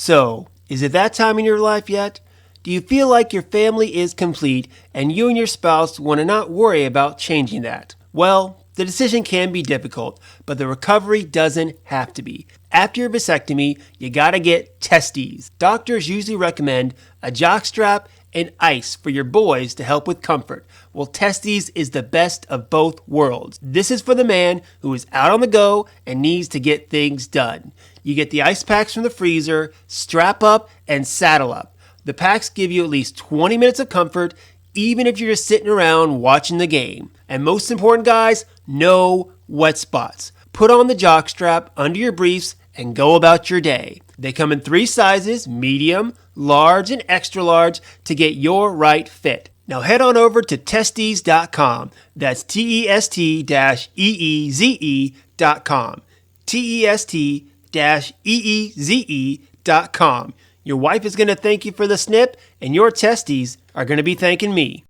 So, is it that time in your life yet? Do you feel like your family is complete and you and your spouse want to not worry about changing that? Well, the decision can be difficult, but the recovery doesn't have to be. After your vasectomy, you gotta get testes. Doctors usually recommend a jockstrap and ice for your boys to help with comfort. Well, testes is the best of both worlds. This is for the man who is out on the go and needs to get things done. You get the ice packs from the freezer, strap up, and saddle up. The packs give you at least 20 minutes of comfort, even if you're just sitting around watching the game. And most important, guys, no wet spots. Put on the jockstrap under your briefs and go about your day. They come in 3 sizes, medium, large, and extra large to get your right fit. Now head on over to testes.com. That's TEST-EEZE.com. TEST-EEZE.com. Your wife is going to thank you for the snip, and your testes are going to be thanking me.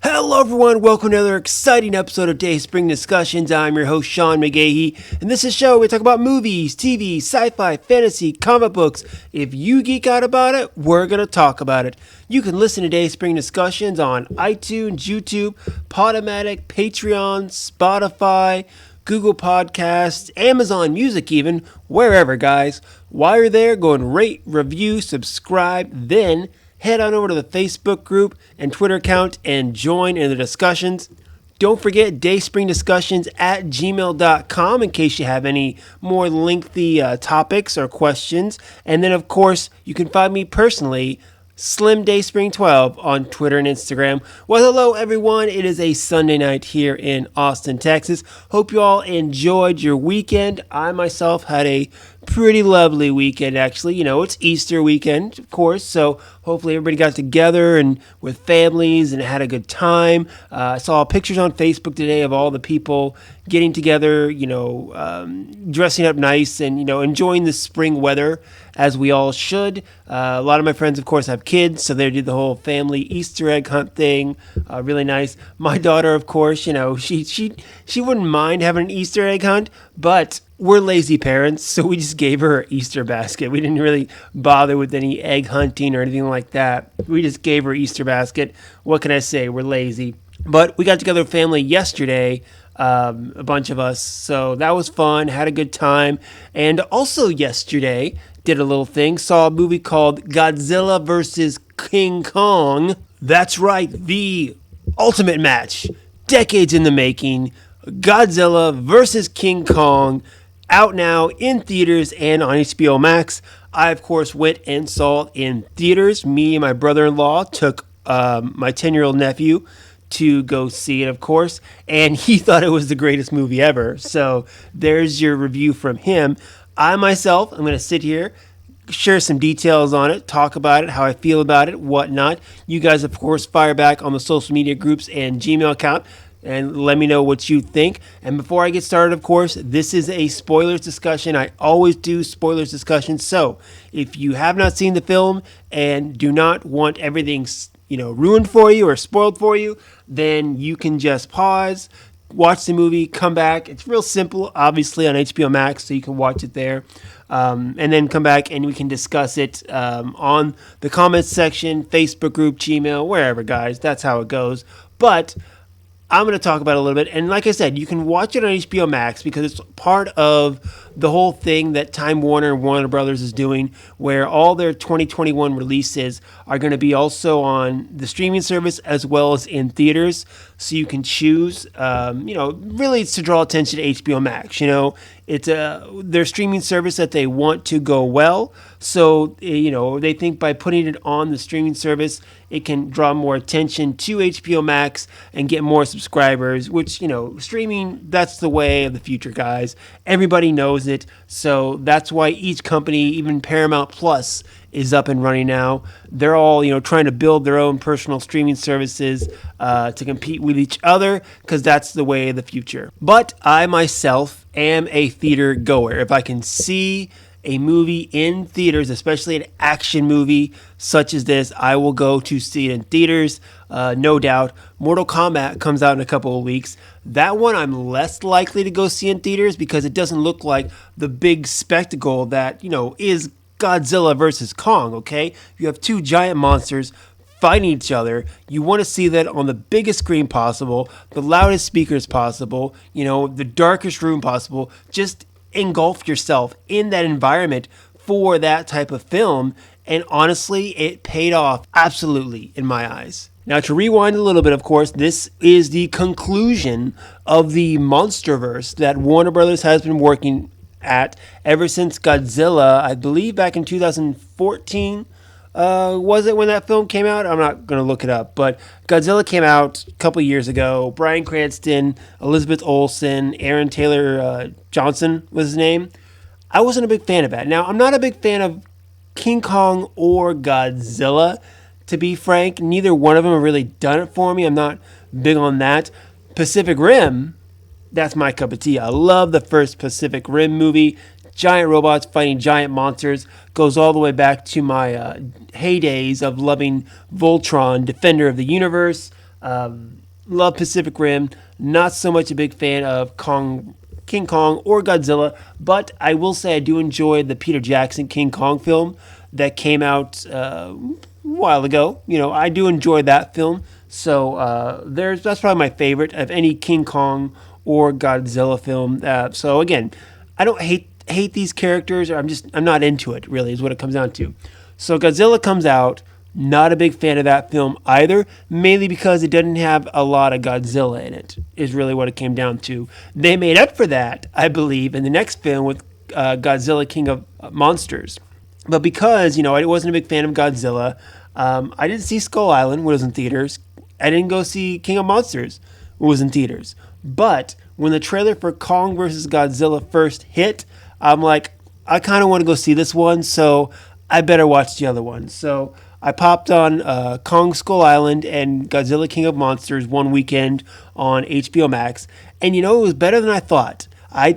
Hello everyone, welcome to another exciting episode of Dayspring Discussions. I'm your host Sean McGahee, and this is a show where we talk about movies, TV, sci-fi, fantasy, comic books. If you geek out about it, we're going to talk about it. You can listen to Dayspring Discussions on iTunes, YouTube, Podomatic, Patreon, Spotify, Google Podcasts, Amazon Music even, wherever guys. While you're there, go and rate, review, subscribe, then head on over to the Facebook group and Twitter account and join in the discussions. Don't forget dayspringdiscussions@gmail.com in case you have any more lengthy topics or questions. And then, of course, you can find me personally, Slim Dayspring 12 on Twitter and Instagram. Well, hello everyone. It is a Sunday night here in Austin, Texas. Hope you all enjoyed your weekend. I myself had a pretty lovely weekend, actually. You know, it's Easter weekend, of course, so hopefully everybody got together and with families and had a good time. I saw pictures on Facebook today of all the people getting together, dressing up nice and, enjoying the spring weather as we all should. A lot of my friends, of course, have kids, so they did the whole family Easter egg hunt thing. Really nice. My daughter, of course, she wouldn't mind having an Easter egg hunt, but we're lazy parents, so we just gave her an Easter basket. We didn't really bother with any egg hunting or anything like that. We just gave her Easter basket. What can I say? We're lazy. But we got together with family yesterday, a bunch of us, so that was fun, had a good time. And also yesterday, did a little thing, saw a movie called Godzilla vs. King Kong. That's right, the ultimate match, decades in the making. Godzilla vs. King Kong, out now in theaters and on HBO Max. I, of course, went and saw it in theaters. Me and my brother-in-law took my 10-year-old nephew to go see it, of course, and he thought it was the greatest movie ever. So there's your review from him. I myself, I'm going to sit here, share some details on it, talk about it, how I feel about it, whatnot. You guys, of course, fire back on the social media groups and Gmail account and let me know what you think. And before I get started, of course, this is a spoilers discussion. I always do spoilers discussions. So if you have not seen the film and do not want everything, ruined for you or spoiled for you, then you can just pause, watch the movie, come back. It's real simple, obviously on HBO Max, so you can watch it there. And then come back and we can discuss it on the comments section, Facebook group, Gmail, wherever, guys. That's how it goes. But I'm going to talk about it a little bit. And like I said, you can watch it on HBO Max because it's part of the whole thing that Time Warner and Warner Brothers is doing, where all their 2021 releases are going to be also on the streaming service as well as in theaters. So you can choose, really it's to draw attention to HBO Max. It's their streaming service that they want to go well. So, they think by putting it on the streaming service, it can draw more attention to HBO Max and get more subscribers, which, streaming, that's the way of the future, guys. Everybody knows it. So that's why each company, even Paramount Plus, is up and running now. They're all, trying to build their own personal streaming services to compete with each other because that's the way of the future. But I myself am a theater goer. If I can see a movie in theaters, especially an action movie such as this, I will go to see it in theaters, no doubt. Mortal Kombat comes out in a couple of weeks. That one I'm less likely to go see in theaters because it doesn't look like the big spectacle that, is Godzilla versus Kong, okay? You have two giant monsters fighting each other. You want to see that on the biggest screen possible, the loudest speakers possible, the darkest room possible. Just engulf yourself in that environment for that type of film. And honestly, it paid off absolutely in my eyes. Now, to rewind a little bit, of course, this is the conclusion of the Monsterverse that Warner Brothers has been working at ever since Godzilla, I believe back in 2014. Was it when that film came out? I'm not going to look it up, but Godzilla came out a couple years ago. Bryan Cranston, Elizabeth Olsen, Aaron Taylor Johnson was his name. I wasn't a big fan of that. Now, I'm not a big fan of King Kong or Godzilla, to be frank. Neither one of them have really done it for me. I'm not big on that. Pacific Rim, that's my cup of tea. I love the first Pacific Rim movie. Giant robots fighting giant monsters. Goes all the way back to my heydays of loving Voltron, Defender of the Universe. Love Pacific Rim. Not so much a big fan of King Kong or Godzilla, but I will say I do enjoy the Peter Jackson King Kong film that came out a while ago. I do enjoy that film. So that's probably my favorite of any King Kong or Godzilla film. So again, I don't hate these characters, or I'm not into it, really, is what it comes down to. So Godzilla comes out, not a big fan of that film either, mainly because it doesn't have a lot of Godzilla in it, is really what it came down to. They made up for that, I believe, in the next film with Godzilla King of Monsters. But because, I wasn't a big fan of Godzilla, I didn't see Skull Island when it was in theaters. I didn't go see King of Monsters when it was in theaters. But when the trailer for Kong vs. Godzilla first hit, I'm like, I kind of want to go see this one, so I better watch the other one. So I popped on Kong Skull Island and Godzilla King of Monsters one weekend on HBO Max, and it was better than I thought. I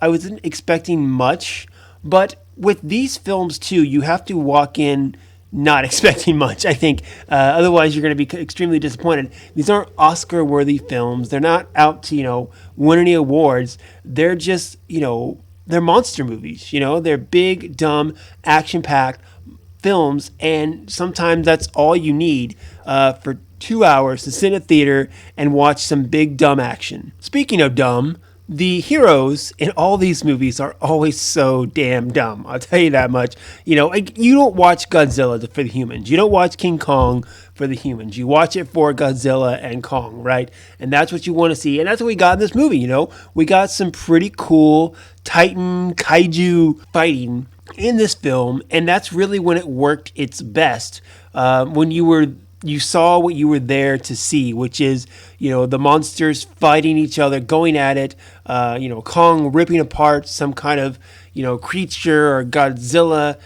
wasn't expecting much, but with these films too, you have to walk in not expecting much, I think. Otherwise, you're going to be extremely disappointed. These aren't Oscar-worthy films. They're not out to, win any awards. They're just, they're monster movies. They're big, dumb, action-packed films, and sometimes that's all you need for 2 hours to sit in a theater and watch some big, dumb action. Speaking of dumb, the heroes in all these movies are always so damn dumb. I'll tell you that much. You don't watch Godzilla for the humans. You don't watch King Kong for the humans. You watch it for Godzilla and Kong, right? And that's what you want to see. And that's what we got in this movie, We got some pretty cool Titan kaiju fighting in this film. And that's really when it worked its best. When you saw what you were there to see, which is, the monsters fighting each other, going at it, Kong ripping apart some kind of, creature, or Godzilla,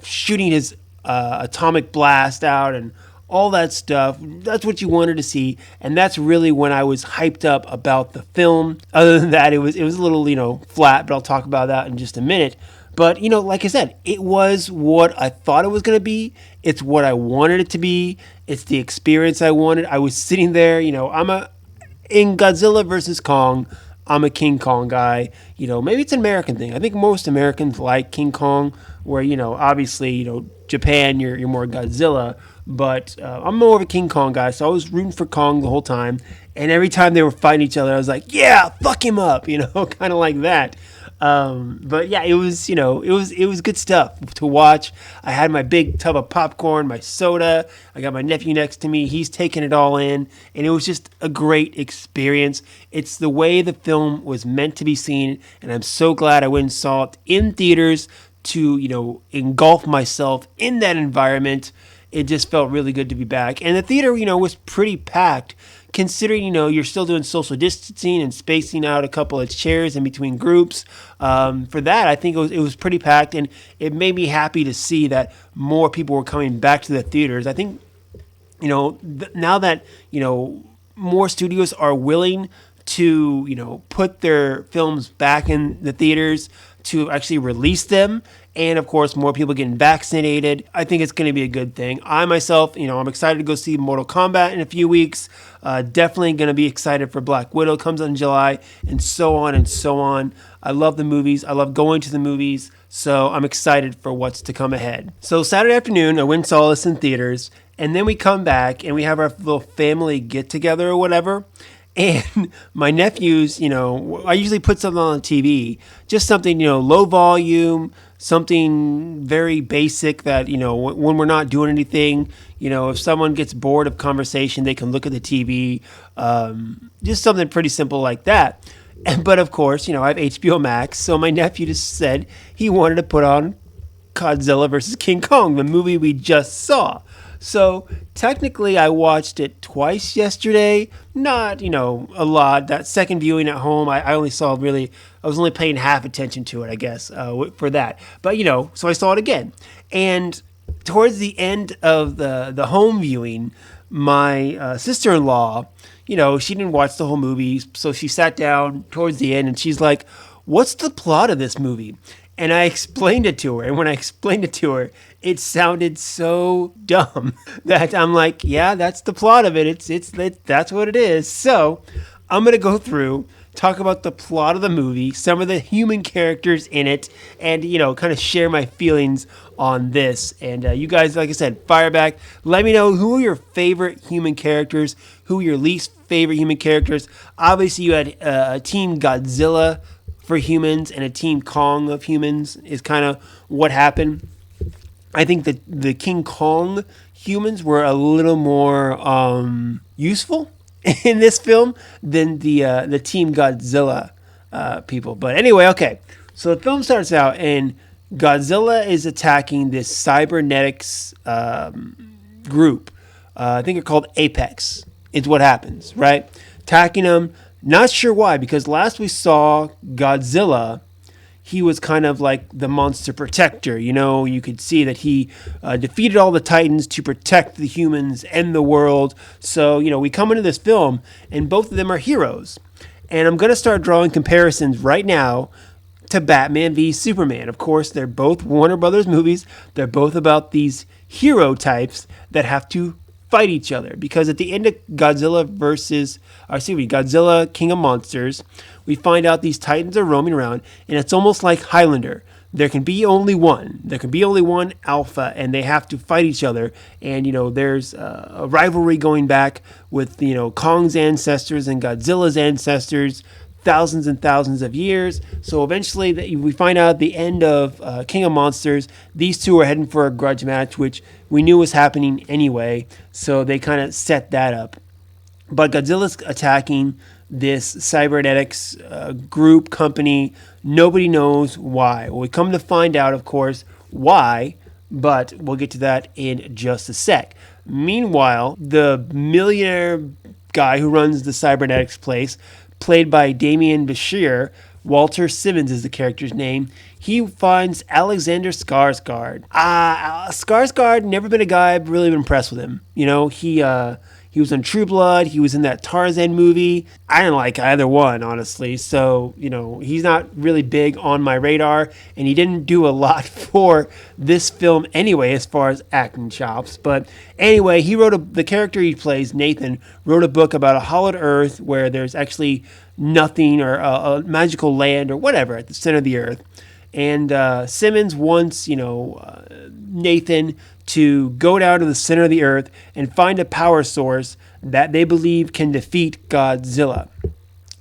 shooting his atomic blast out and all that stuff. That's what you wanted to see, and that's really when I was hyped up about the film. Other than that, it was a little, flat, but I'll talk about that in just a minute. But, like I said, it was what I thought it was going to be. It's what I wanted it to be. It's the experience I wanted. I was sitting there, in Godzilla versus Kong, I'm a King Kong guy. Maybe it's an American thing. I think most Americans like King Kong, where, obviously, Japan, you're more Godzilla. But I'm more of a King Kong guy, so I was rooting for Kong the whole time. And every time they were fighting each other, I was like, yeah, fuck him up, kind of like that. But yeah, it was good stuff to watch. I had my big tub of popcorn, my soda. I got my nephew next to me. He's taking it all in, and it was just a great experience. It's the way the film was meant to be seen, and I'm so glad I went and saw it in theaters to, engulf myself in that environment. It just felt really good to be back. And the theater, was pretty packed, considering, you're still doing social distancing and spacing out a couple of chairs in between groups. For that, I think it was pretty packed, and it made me happy to see that more people were coming back to the theaters. I think, now that, more studios are willing to, put their films back in the theaters, to actually release them, and of course more people getting vaccinated. I think it's going to be a good thing. I myself, I'm excited to go see Mortal Kombat in a few weeks. Definitely going to be excited for Black Widow, comes out in July, and so on and so on. I love the movies. I love going to the movies. So I'm excited for what's to come ahead. So Saturday afternoon, I went and saw this in theaters, and then we come back and we have our little family get together or whatever. And my nephews, I usually put something on the TV, just something, low volume, something very basic that, when we're not doing anything, if someone gets bored of conversation, they can look at the TV, just something pretty simple like that. But of course, I have HBO Max, so my nephew just said he wanted to put on Godzilla versus King Kong, the movie we just saw. So technically I watched it twice yesterday, not, a lot. That second viewing at home, I only saw I was only paying half attention to it, I guess, for that. But, so I saw it again. And towards the end of the home viewing, my sister-in-law, she didn't watch the whole movie. So she sat down towards the end and she's like, "What's the plot of this movie?" And I explained it to her. And when I explained it to her, it sounded so dumb that I'm like, yeah, that's the plot of it. That's what it is. So I'm going to go through, talk about the plot of the movie, some of the human characters in it, and, kind of share my feelings on this. And you guys, like I said, fire back. Let me know who are your favorite human characters, who are your least favorite human characters. Obviously, you had a Team Godzilla for humans and a Team Kong of humans is kind of what happened. I think that the King Kong humans were a little more useful in this film than the Team Godzilla people. But anyway, okay. So the film starts out and Godzilla is attacking this cybernetics group. I think they're called Apex is what happens, right? Attacking them. Not sure why, because last we saw Godzilla, he was kind of like the monster protector. You could see that he defeated all the Titans to protect the humans and the world. So, we come into this film and both of them are heroes. And I'm going to start drawing comparisons right now to Batman v Superman. Of course, they're both Warner Brothers movies. They're both about these hero types that have to fight each other, because at the end of Godzilla King of Monsters, we find out these Titans are roaming around, and it's almost like Highlander. There can be only one. There can be only one alpha, and they have to fight each other. And there's a rivalry going back with Kong's ancestors and Godzilla's ancestors, thousands and thousands of years. So eventually we find out at the end of King of Monsters, these two are heading for a grudge match, which we knew was happening anyway. So they kind of set that up. But Godzilla's attacking this cybernetics group company. Nobody knows why. Well, we come to find out, of course, why, but we'll get to that in just a sec. Meanwhile, the millionaire guy who runs the cybernetics place, played by Damian Bashir, Walter Simmons is the character's name. He finds Alexander Skarsgård. Skarsgård, never been a guy I've really been impressed with him. He was in True Blood. He was in that Tarzan movie. I didn't like either one, honestly. So, he's not really big on my radar. And he didn't do a lot for this film anyway, as far as acting chops. But anyway, the character he plays, Nathan, wrote a book about a hollowed earth where there's actually nothing or a magical land or whatever at the center of the earth. And Simmons wants, Nathan to go down to the center of the earth and find a power source that they believe can defeat Godzilla.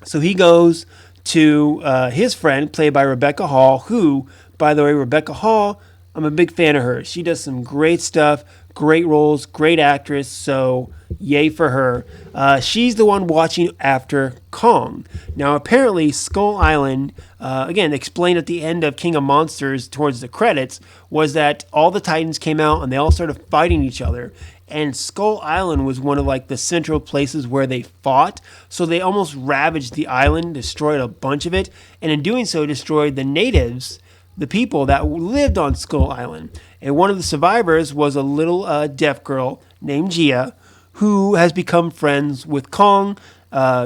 So he goes to his friend, played by Rebecca Hall, who, by the way, Rebecca Hall, I'm a big fan of hers. She does some great stuff, great roles, great actress, so yay for her. She's the one watching after Kong. Now, apparently, Skull Island, again, explained at the end of King of Monsters towards the credits, was that all the Titans came out and they all started fighting each other. And Skull Island was one of the central places where they fought. So they almost ravaged the island, destroyed a bunch of it, and in doing so destroyed the natives, the people that lived on Skull Island. And one of the survivors was a little deaf girl named Gia, who has become friends with Kong.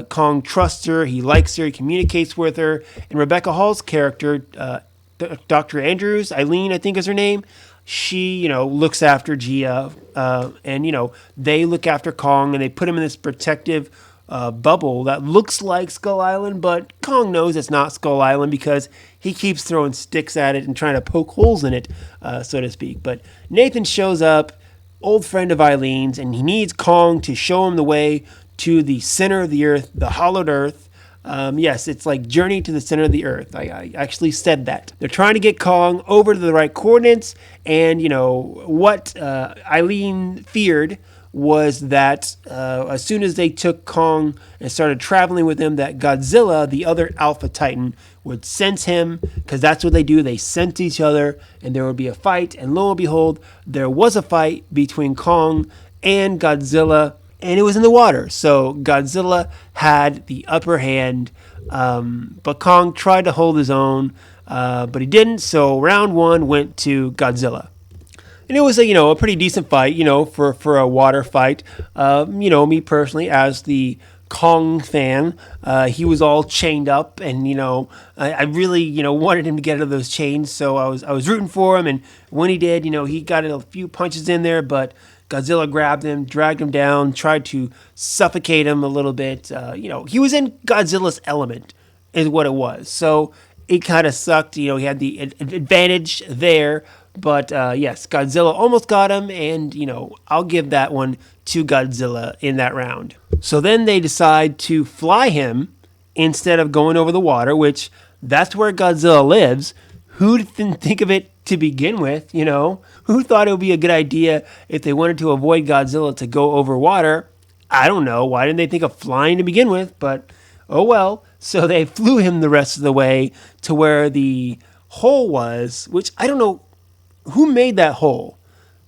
Kong trusts her, he likes her, he communicates with her. And Rebecca Hall's character, Dr. Andrews, Eileen, I think is her name, she, looks after Gia, and, they look after Kong, and they put him in this protective bubble that looks like Skull Island, but Kong knows it's not Skull Island because he keeps throwing sticks at it and trying to poke holes in it, so to speak. But Nathan shows up, old friend of Eileen's, and he needs Kong to show him the way to the center of the earth, the hollowed earth. Yes, it's like Journey to the Center of the Earth. I actually said that. They're trying to get Kong over to the right coordinates, and, what Eileen feared was that as soon as they took Kong and started traveling with him, that Godzilla, the other Alpha Titan, would sense him, because that's what they do. They sense each other, and there would be a fight, and lo and behold, there was a fight between Kong and Godzilla, and it was in the water. So Godzilla had the upper hand, but Kong tried to hold his own, but he didn't. So round one went to Godzilla. And it was a pretty decent fight, for a water fight. Me personally, as the Kong fan, he was all chained up, and I really wanted him to get out of those chains. So I was rooting for him, and when he did, he got a few punches in there, but Godzilla grabbed him, dragged him down, tried to suffocate him a little bit. He was in Godzilla's element, is what it was. So it kind of sucked. He had the advantage there. But yes, Godzilla almost got him, and I'll give that one to Godzilla in that round. So then they decide to fly him instead of going over the water, which that's where Godzilla lives. Who didn't think of it to begin with? Who thought it would be a good idea if they wanted to avoid Godzilla to go over water? I don't know. Why didn't they think of flying to begin with? But oh well. So they flew him the rest of the way to where the hole was, which I don't know who made that hole.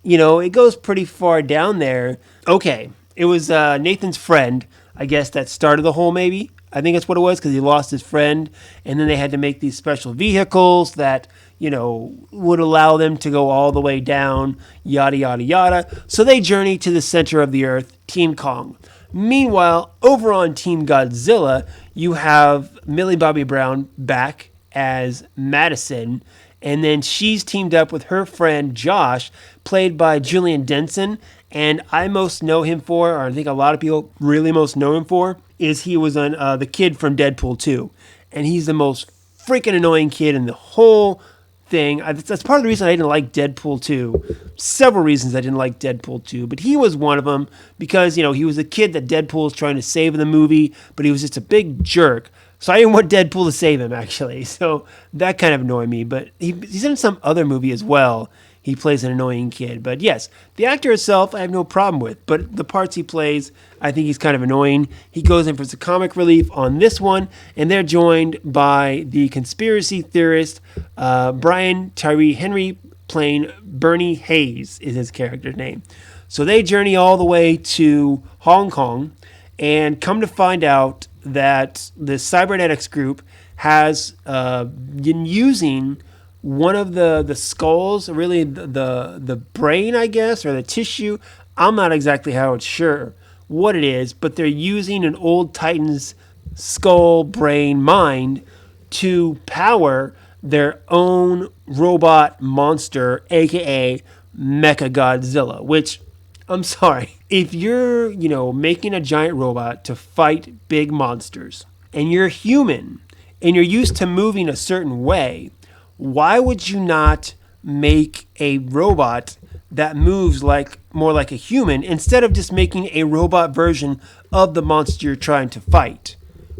It goes pretty far down there. Okay, it was Nathan's friend, I guess, that started the hole, maybe. I think that's what it was, because he lost his friend, and then they had to make these special vehicles that, would allow them to go all the way down, yada, yada, yada. So they journey to the center of the earth, Team Kong. Meanwhile, over on Team Godzilla, you have Millie Bobby Brown back as Madison, and then she's teamed up with her friend Josh, played by Julian Denson. And I most know him for, or I think a lot of people really most know him for, is he was on the kid from Deadpool 2. And he's the most freaking annoying kid in the whole thing. That's part of the reason I didn't like Deadpool 2. Several reasons I didn't like Deadpool 2. But he was one of them because, he was a kid that Deadpool was trying to save in the movie, but he was just a big jerk. So I didn't want Deadpool to save him, actually. So that kind of annoyed me. But he's in some other movie as well. He plays an annoying kid. But yes, the actor itself, I have no problem with. But the parts he plays, I think he's kind of annoying. He goes in for some comic relief on this one. And they're joined by the conspiracy theorist, Brian Tyree Henry, playing Bernie Hayes is his character's name. So they journey all the way to Hong Kong and come to find out that the cybernetics group has been using one of the skulls, really the brain, I guess, or the tissue. I'm not exactly sure what it is, but they're using an old Titan's skull, brain, mind to power their own robot monster, aka Mechagodzilla, which, I'm sorry, if you're, making a giant robot to fight big monsters, and you're human, and you're used to moving a certain way, why would you not make a robot that moves more like a human instead of just making a robot version of the monster you're trying to fight?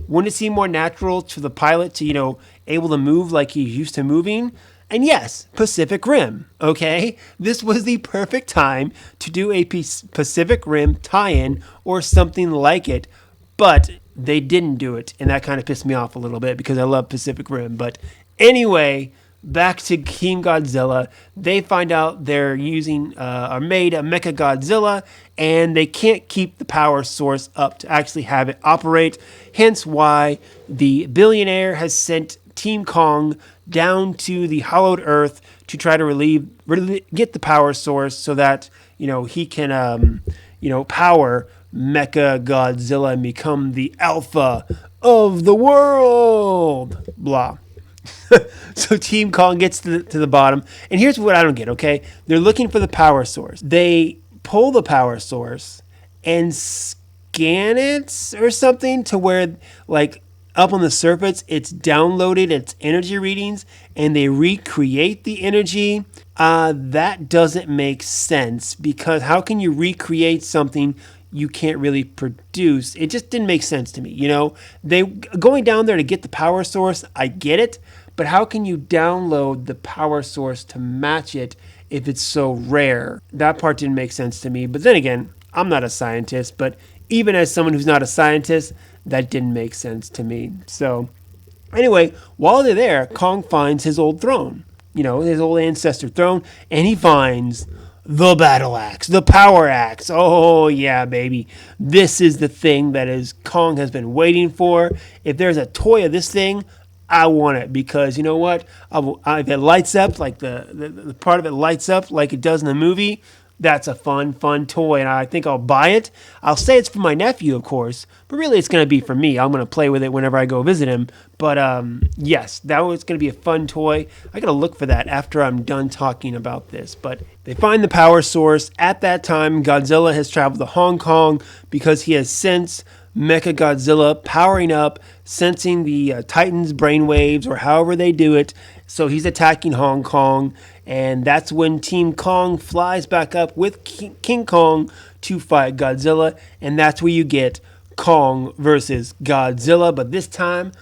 Wouldn't it seem more natural to the pilot to, able to move like he's used to moving? And yes, Pacific Rim, okay? This was the perfect time to do a Pacific Rim tie-in or something like it, but they didn't do it, and that kind of pissed me off a little bit because I love Pacific Rim. But anyway, back to Team Godzilla. They find out they're made a Mechagodzilla, and they can't keep the power source up to actually have it operate, hence why the billionaire has sent Team Kong down to the hollowed earth to try to get the power source so that he can power Mecha Godzilla and become the alpha of the world. Blah. So Team Kong gets to the bottom. And here's what I don't get, okay? They're looking for the power source. They pull the power source and scan it or something to where, like, up on the surface, it's downloaded its energy readings and they recreate the energy. That doesn't make sense because how can you recreate something you can't really produce? It just didn't make sense to me. You know, they going down there to get the power source, I get it, but how can you download the power source to match it if it's so rare? That part didn't make sense to me. But then again, I'm not a scientist, but even as someone who's not a scientist, that didn't make sense to me. So anyway, while they're there, Kong finds his old throne, you know, his old ancestor throne, and he finds the battle axe, the power axe. Oh, yeah, baby. This is the thing that is Kong has been waiting for. If there's a toy of this thing, I want it because you know what? If it lights up, like the part of it lights up like it does in the movie, that's a fun toy, and I think I'll buy it. I'll say it's for my nephew, of course, but really it's going to be for me. I'm going to play with it whenever I go visit him. But yes, that was going to be a fun toy. I got to look for that after I'm done talking about this. But they find the power source. At that time, Godzilla has traveled to Hong Kong because he has sensed Mecha Godzilla powering up, sensing the Titan's brainwaves or however they do it. So he's attacking Hong Kong, and that's when Team Kong flies back up with King Kong to fight Godzilla, and that's where you get Kong versus Godzilla. But this time,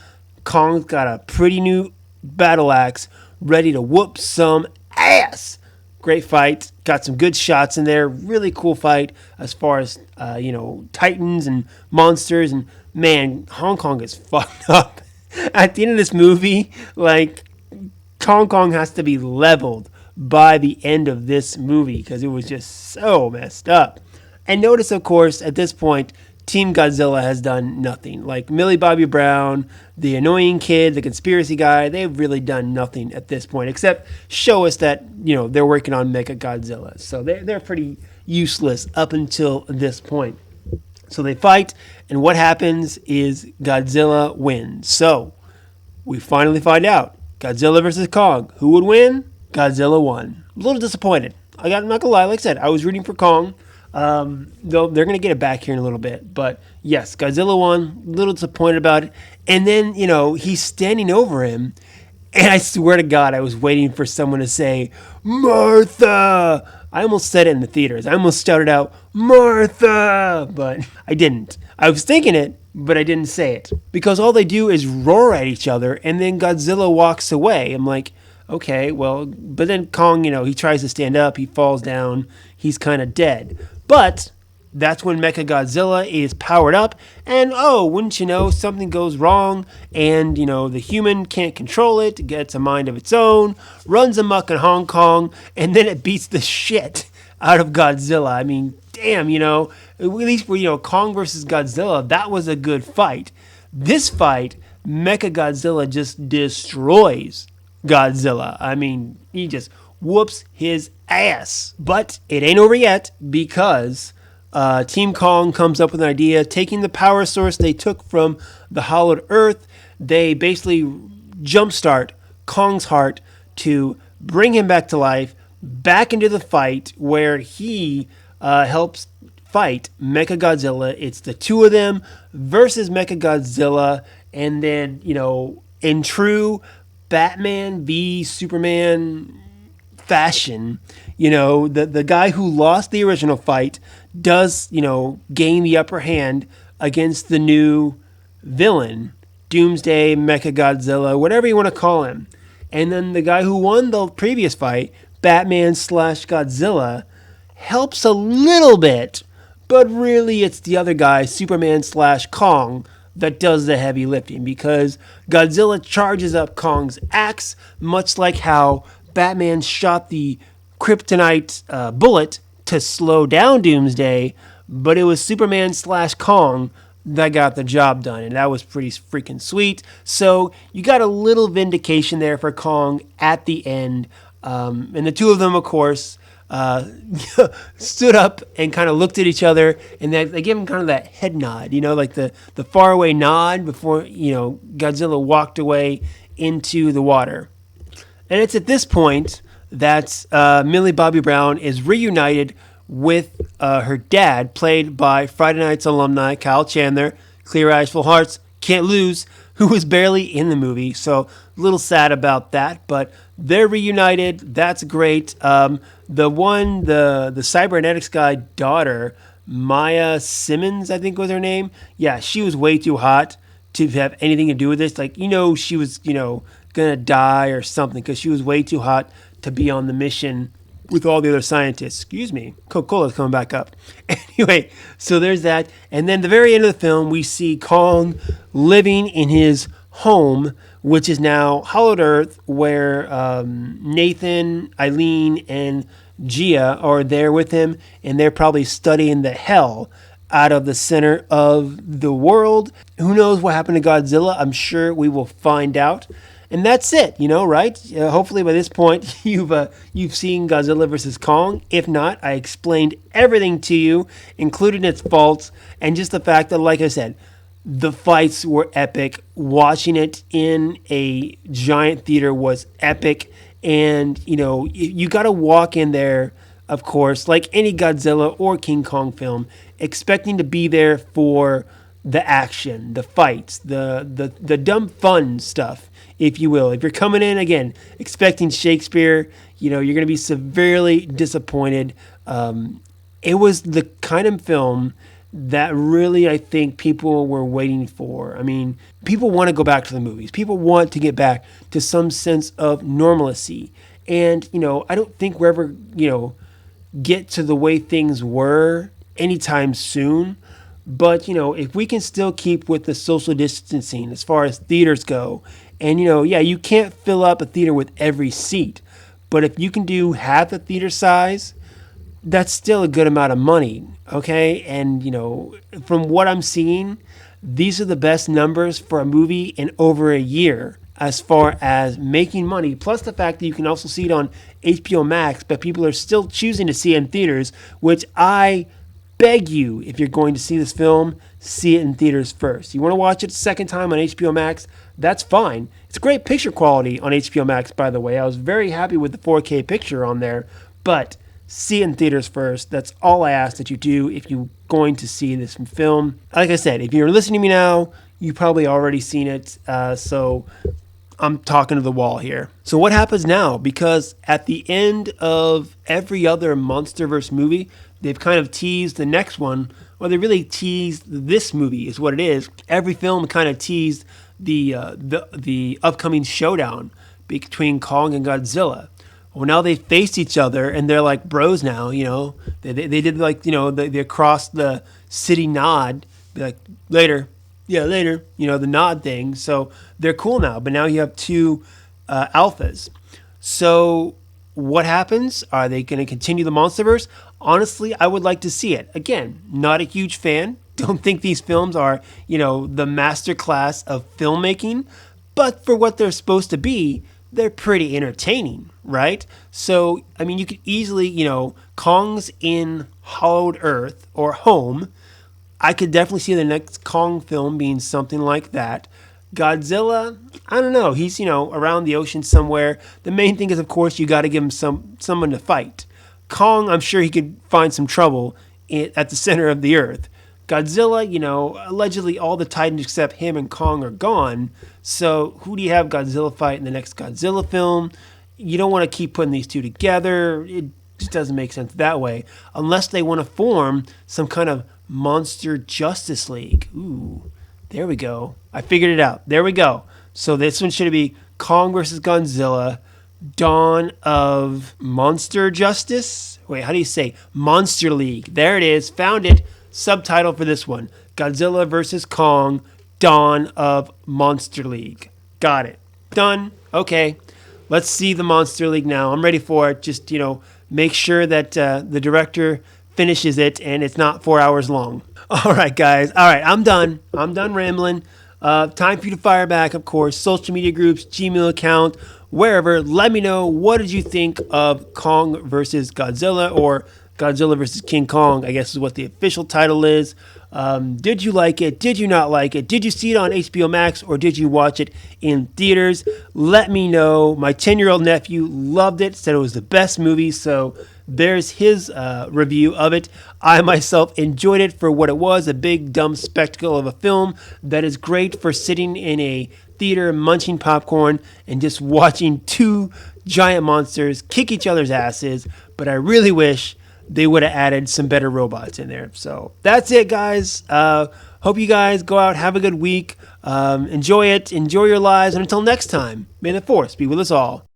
Kong's got a pretty new battle axe ready to whoop some ass. Great fight. Got some good shots in there. Really cool fight as far as, Titans and monsters. And, man, Hong Kong is fucked up. At the end of this movie, like, Hong Kong has to be leveled by the end of this movie because it was just so messed up. And notice, of course, at this point, Team Godzilla has done nothing. Like Millie Bobby Brown, the annoying kid, the conspiracy guy, they've really done nothing at this point except show us that, they're working on Mecha Godzilla. So they're pretty useless up until this point. So they fight, and what happens is Godzilla wins. So we finally find out. Godzilla versus Kong. Who would win? Godzilla won. I'm a little disappointed. I'm not gonna lie. Like I said, I was rooting for Kong. Though they're gonna get it back here in a little bit. But yes, Godzilla won. A little disappointed about it. And then he's standing over him, and I swear to God, I was waiting for someone to say Martha. I almost said it in the theaters. I almost shouted out Martha, but I didn't. I was thinking it, but I didn't say it. Because all they do is roar at each other, and then Godzilla walks away. I'm like, okay, well, but then Kong, he tries to stand up, he falls down, he's kind of dead. But that's when Mecha Godzilla is powered up, and oh, wouldn't you know, something goes wrong, and, the human can't control it, gets a mind of its own, runs amok in Hong Kong, and then it beats the shit out of Godzilla. I mean, damn, at least for, Kong versus Godzilla, that was a good fight. This fight, Mecha Godzilla just destroys Godzilla. I mean, he just whoops his ass. But it ain't over yet because Team Kong comes up with an idea, taking the power source they took from the hollowed earth. They basically jumpstart Kong's heart to bring him back to life, back into the fight where he helps fight Mecha Godzilla. It's the two of them versus Mecha Godzilla, and then in true Batman v Superman fashion, the guy who lost the original fight does gain the upper hand against the new villain, Doomsday, Mecha Godzilla, whatever you want to call him. And then the guy who won the previous fight, Batman / Godzilla, helps a little bit, but really it's the other guy, Superman / Kong, that does the heavy lifting because Godzilla charges up Kong's axe, much like how Batman shot the kryptonite bullet to slow down Doomsday, but it was Superman / Kong that got the job done, and that was pretty freaking sweet. So you got a little vindication there for Kong at the end, and the two of them, of course, uh, stood up and kind of looked at each other, and they gave him kind of that head nod, like the faraway nod before Godzilla walked away into the water. And it's at this point that Millie Bobby Brown is reunited with her dad, played by Friday Night's alumni Kyle Chandler, Clear Eyes, Full Hearts, Can't Lose, who was barely in the movie. So a little sad about that, but they're reunited. That's great. The cybernetics guy daughter, Maya Simmons, I think was her name. Yeah, she was way too hot to have anything to do with this. Like, she was, gonna die or something because she was way too hot to be on the mission with all the other scientists. Excuse me, Coca-Cola's coming back up. Anyway, so there's that. And then the very end of the film, we see Kong living in his home, which is now Hollowed Earth, where Nathan, Eileen, and Gia are there with him, and they're probably studying the hell out of the center of the world. Who knows what happened to Godzilla? I'm sure we will find out. And that's it, right? Hopefully by this point you've seen Godzilla vs. Kong. If not, I explained everything to you, including its faults, and just the fact that, like I said, the fights were epic. Watching it in a giant theater was epic. And, you got to walk in there, of course, like any Godzilla or King Kong film, expecting to be there for the action, the fights, the dumb fun stuff, if you will. If you're coming in, again, expecting Shakespeare, you're going to be severely disappointed. It was the kind of film that really, I think, people were waiting for. I mean, people want to go back to the movies. People want to get back to some sense of normalcy. And, I don't think we're ever, get to the way things were anytime soon. But, if we can still keep with the social distancing as far as theaters go, and, you can't fill up a theater with every seat. But if you can do half the theater size, that's still a good amount of money, okay? And, from what I'm seeing, these are the best numbers for a movie in over a year as far as making money, plus the fact that you can also see it on HBO Max, but people are still choosing to see it in theaters, which I beg you, if you're going to see this film, see it in theaters first. You want to watch it a second time on HBO Max? That's fine. It's great picture quality on HBO Max, by the way. I was very happy with the 4K picture on there, but see it in theaters first. That's all I ask that you do if you're going to see this film. Like I said, if you're listening to me now, you've probably already seen it, so I'm talking to the wall here. So what happens now? Because at the end of every other MonsterVerse movie, they've kind of teased the next one, or they really teased this movie is what it is. Every film kind of teased the upcoming showdown between Kong and Godzilla. Well, now they faced each other and they're like bros now, They did like, they crossed the city nod, be like, later. Yeah, later, the nod thing. So they're cool now, but now you have two alphas. So what happens? Are they going to continue the MonsterVerse? Honestly, I would like to see it. Again, not a huge fan. Don't think these films are, the masterclass of filmmaking. But for what they're supposed to be, they're pretty entertaining, right? So, I mean, you could easily, Kong's in Hollowed Earth or Home. I could definitely see the next Kong film being something like that. Godzilla, I don't know. He's, around the ocean somewhere. The main thing is, of course, you got to give him someone to fight. Kong, I'm sure he could find some trouble at the center of the earth. Godzilla, allegedly all the Titans except him and Kong are gone. So who do you have Godzilla fight in the next Godzilla film? You don't want to keep putting these two together. It just doesn't make sense that way. Unless they want to form some kind of Monster Justice League. Ooh, there we go. I figured it out. There we go. So this one should be Kong versus Godzilla, Dawn of Monster Justice. Wait, how do you say? Monster League. There it is. Found it. Subtitle for this one. Godzilla versus Kong, Dawn of Monster League. Got it. Done. Okay. Let's see the Monster League now. I'm ready for it. Just, make sure that the director finishes it and it's not 4 hours long. All right, guys. All right, I'm done. I'm done rambling. Time for you to fire back, of course. Social media groups, Gmail account, wherever. Let me know, what did you think of Kong versus Godzilla, or Godzilla versus King Kong, I guess is what the official title is. Did you like it? Did you not like it? Did you see it on HBO Max, or did you watch it in theaters? Let me know. My 10-year-old nephew loved it, said it was the best movie, so there's his review of it. I myself enjoyed it for what it was, a big dumb spectacle of a film that is great for sitting in a theater munching popcorn and just watching two giant monsters kick each other's asses. But I really wish they would have added some better robots in there. So that's it, guys. Hope you guys go out, have a good week. Enjoy it, enjoy your lives, and until next time, may the force be with us all.